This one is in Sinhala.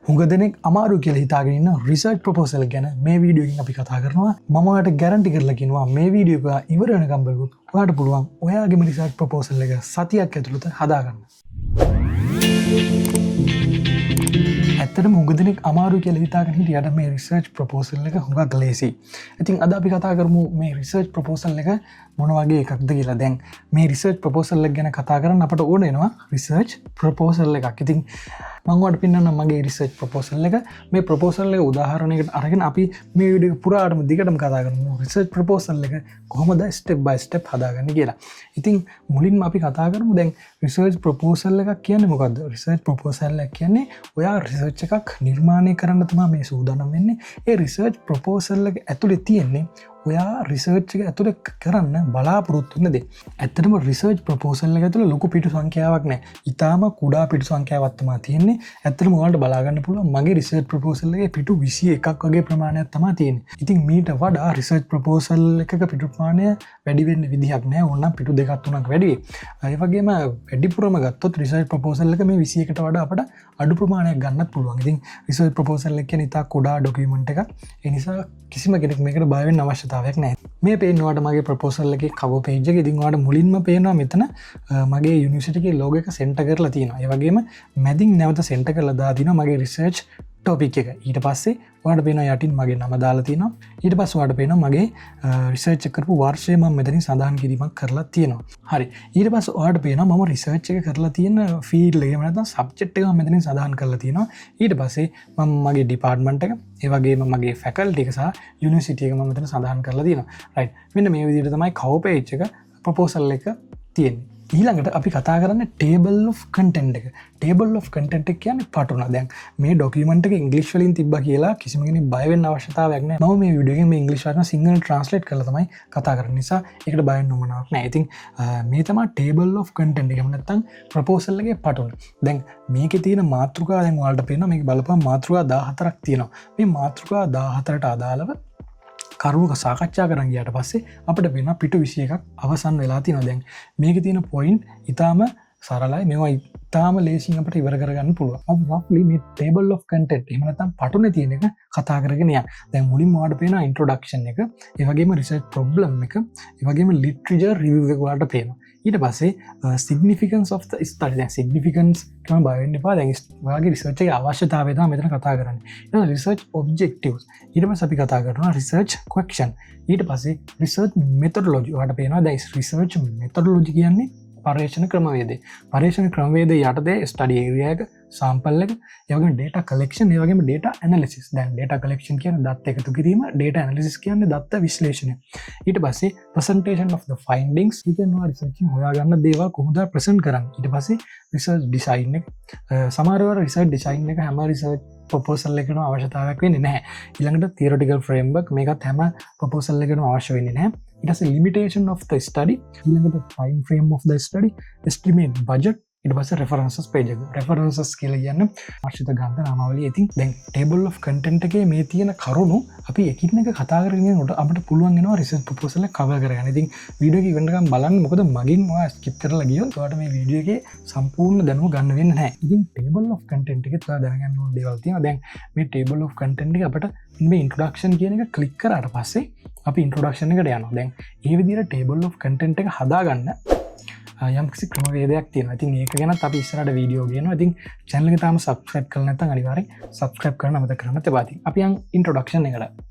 හුඟ දෙනෙක් අමාරු කියලා හිතාගෙන ඉන්න රිසර්ච් ප්‍රොපෝසල් ගැන මේ වීඩියෝ එකකින් අපි කතා කරනවා. මම ඔයාලට ගැරන්ටි කරලා කියනවා මේ වීඩියෝ එක ඉවර වෙනකම් බලුවොත් ඔයාලට පුළුවන් ඔයාගේම රිසර්ච් ප්‍රොපෝසල් එක සතියක් ඇතුළත හදාගන්න. ඇත්තටම හුඟ දෙනෙක් අමාරු කියලා හිතාගෙන හිටියට මේ රිසර්ච් ප්‍රොපෝසල් එක හුඟක් ලේසියි. ඉතින් අද අපි කතා කරමු මේ රිසර්ච් ප්‍රොපෝසල් එක මොන වගේ එකක්ද කියලා. දැන් මේ රිසර්ච් ප්‍රොපෝසල් එක ගැන කතා කරන්න අපට ඕන වෙනවා රිසර්ච් ප්‍රොපෝසල් එකක්. ඉතින් මම ඔයාලට පෙන්නන්නම් මගේ රිසර්ච් ප්‍රොපෝසල් එක. මේ ප්‍රොපෝසල් එක උදාහරණයකට අරගෙන අපි මේ වීඩියෝ එක පුරාටම දිගටම කතා කරමු රිසර්ච් ප්‍රොපෝසල් එක කොහොමද ස්ටෙප් බයි ස්ටෙප් හදාගන්නේ කියලා. ඉතින් මුලින්ම අපි කතා කරමු දැන් රිසර්ච් ප්‍රොපෝසල් එකක් කියන්නේ මොකද්ද? රිසර්ච් ප්‍රොපෝසල් එක කියන්නේ ඔයා රිසර්ච් එකක් නිර්මාණය කරන්න තමයි මේ සූදානම් වෙන්නේ. ඒ රිසර්ච් ප්‍රොපෝසල් එක ඇතුලේ තියෙන්නේ ඔයා රිසර්ච් එක ඇතුලේ කරන්න බලාපොරොත්තු වෙන දේ. ඇත්තටම රිසර්ච් ප්‍රොපෝසල් එක ඇතුලේ ලොකු පිටු සංඛ්‍යාවක් නැහැ. ඊටාම කුඩා පිටු සංඛ්‍යාවක් තමයි තියෙන්නේ. ඇත්තටම ඔයාලට බලා ගන්න පුළුවන් මගේ රිසර්ච් ප්‍රොපෝසල් එකේ පිටු 21ක් වගේ ප්‍රමාණයක් තමයි තියෙන්නේ. ඉතින් මීට වඩා රිසර්ච් ප්‍රොපෝසල් එකක පිටු ප්‍රමාණය වැඩි වෙන්න විදිහක් නැහැ. ඕනනම් පිටු දෙකක් තුනක් වැඩි වෙයි. ඒ වගේම වැඩිපුරම ගත්තොත් රිසර්ච් ප්‍රොපෝසල් එක මේ 21කට වඩා අපට අඩු ප්‍රමාණයක් ගන්නත් පුළුවන්. ඉතින් රිසර්ච් ප්‍රොපෝසල් එක කියන්නේ ඉතා කුඩා ඩොකියුමන්ට් එකක්. ඒ නිසා කිසිම කෙනෙක් මේකට බය වෙන්න අවශ්‍යතාවයක් නැහැ. මේ පේනවාට මගේ ප්‍රොපෝසල් එකේ කවර් පේජ් එක. ඉතින් ඔයාලට මුලින්ම පේනවා මෙතන මගේ යුනිවර්සිටි එකේ ලෝගෝ එක සෙන්ටර් කරලා තියෙනවා. ඒ වගේම මැදින් නැවත සෙන්ටර් කරලා දාලා තිනවා මගේ රිසර්ච් ටොපික් එක. ඊට පස්සේ ඔයාලට පේනවා යටින් මගේ නම දාලා තියෙනවා. ඊට පස්සේ ඔයාලට පේනවා මගේ රිසර්ච් එක කරපු වර්ෂය මම මෙතනින් සඳහන් කිරීමක් කරලා තියෙනවා. හරි. ඊට පස්සේ ඔයාලට පේනවා මම රිසර්ච් එක කරලා තියෙන ෆීල්ඩ් එක නැත්නම් සබ්ජෙක්ට් එක මම මෙතනින් සඳහන් කරලා තියෙනවා. ඊට පස්සේ මම මගේ ඩිපාර්ට්මන්ට් එක, ඒ වගේම මගේ ෆැකල්ටි එක සහ යුනිවර්සිටි එක මම මෙතන සඳහන් කරලා තියෙනවා. රයිට්. මෙන්න මේ විදිහට තමයි කවර් පේජ් එක ප්‍රොපෝසල් එක තියෙන්නේ. ඊළඟට අපි කතා කරන්න ටේබල් ඔෆ් කන්ටෙන්ට් එක. ටේබල් ඔෆ් කන්ටෙන්ට් එක කියන්නේ පටුන. දැන් මේ ඩොකියුමන්ට් එක ඉංග්‍රීසි වලින් තිබ්බා කියලා කිසිම කෙනෙක් බය වෙන්න අවශ්‍යතාවයක් නැහැ. මම මේ වීඩියෝ එකේ මේ ඉංග්‍රීසි වචන සිංහලට ට්‍රාන්ස්ලේට් කරලා තමයි කතා කරන්නේ. නිසා ඒකට බය වෙන්න ඕනක් නැහැ. ඉතින් මේ තමයි ටේබල් ඔෆ් කන්ටෙන්ට් එක. එහෙම නැත්නම් ප්‍රොපෝසල් එකේ පටුන. දැන් මේකේ තියෙන මාතෘකා දැන් ඔයාලට පේනවා මේක බලපුවම මාතෘකා 14ක් තියෙනවා. මේ මාතෘකා 14ට අදාළව කරුණු සාකච්ඡා කරන් ගියාට පස්සේ අපිට වෙන පිටු 21ක් අවසන් වෙලා තියෙනවා. දැන් මේකේ තියෙන පොයින්ට් ඊටාම සරලයි. මේවා ඊටාම ලේසියෙන් අපිට ඉවර කරගන්න පුළුවන්. අපි රෆ්ලි මේ ටේබල් ඔෆ් කන්ටෙන්ට් එහෙම නැත්නම් පටුනේ තියෙන එක කතා කරගෙන යන්න. දැන් මුලින්ම ඔයාලට පේනවා ඉන්ට්‍රොඩක්ෂන් එක, ඒ වගේම රිසර්ච් ප්‍රොබ්ලම් එක, ඒ වගේම ලිටරේචර් රිවිව් එක ඔයාලට පේනවා. ඊට පස්සේ significance of the study. දැන් significance කියන බය වෙන්න එපා. දැන් ඔයාගේ රිසර්ච් එකේ අවශ්‍යතාවය තමයි මෙතන කතා කරන්නේ. ඊට රිසර්ච් objectives. ඊට පස්සේ අපි කතා කරනවා රිසර්ච් question. ඊට පස්සේ රිසර්ච් methodology. ඔයාලට පේනවා දැන් රිසර්ච් methodology කියන්නේ පර්යේෂණ ක්‍රමවේදය. පර්යේෂණ ක්‍රමවේදය යටතේ ස්ටඩි ඒරියා එක, සාම්පල් එක, ඒ වගේම data collection, ඒ වගේම data analysis. දැන් data collection කියන්නේ දත්ත එකතු කිරීම, data analysis කියන්නේ දත්ත විශ්ලේෂණය. ඊට පස්සේ presentation of the findings. ඉතින්වා රිසර්ච් එකෙන් හොයාගන්න දේවල් කොහොමද ප්‍රසන්ට් කරන්නේ. ඊට පස්සේ research design එක. සමහරවල් research design එක හැම research ප්‍රොපෝසල් එකකටම අවශ්‍යතාවයක් වෙන්නේ නැහැ. ඊළඟට theoretical framework මේකත් හැම ප්‍රොපෝසල් එකකටම අවශ්‍ය වෙන්නේ නැහැ. ඊට පස්සේ limitation of the study, ඊළඟට time frame of the study, estimate budget, ඊට පස්සේ references page එක. references කියලා කියන්නේ ආශ්‍රිත ග්‍රන්ථ නාමාවලිය. ඉතින් දැන් table of content එකේ මේ තියෙන කරුණු අපි එකින් එක කතා කරගෙන යනකොට අපිට පුළුවන් වෙනවා රිසර්ච් ප්‍රොපෝසල් එක කවර් කරගන්න. ඉතින් වීඩියෝ එක ඉවරනකම් බලන්න. මොකද මගින් ඔයා skip කරලා ගියොත් ඔයාලට මේ වීඩියෝ එකේ සම්පූර්ණ දැනුම ගන්න වෙන්නේ නැහැ. ඉතින් table of content එකේ ඔයා දැනගන්න ඕන දේවල් තියෙනවා. දැන් මේ table of content එක අපිට මේ introduction කියන එක ක්ලික් කරාට පස්සේ අපි introduction එකට යනවා. දැන් මේ විදිහට table of content එක හදාගන්න යම්කිසි ක්‍රමවේදයක් තියෙනවා. ඉතින් ඒක ගැනත් අපි ඉස්සරහට වීඩියෝ ගේනවා. ඉතින් channel එක තාම subscribe කරලා නැත්නම් අනිවාර්යෙන් subscribe කරන්න අමතක කරන්න එපා. ඉතින් අපි යන් introduction එකට.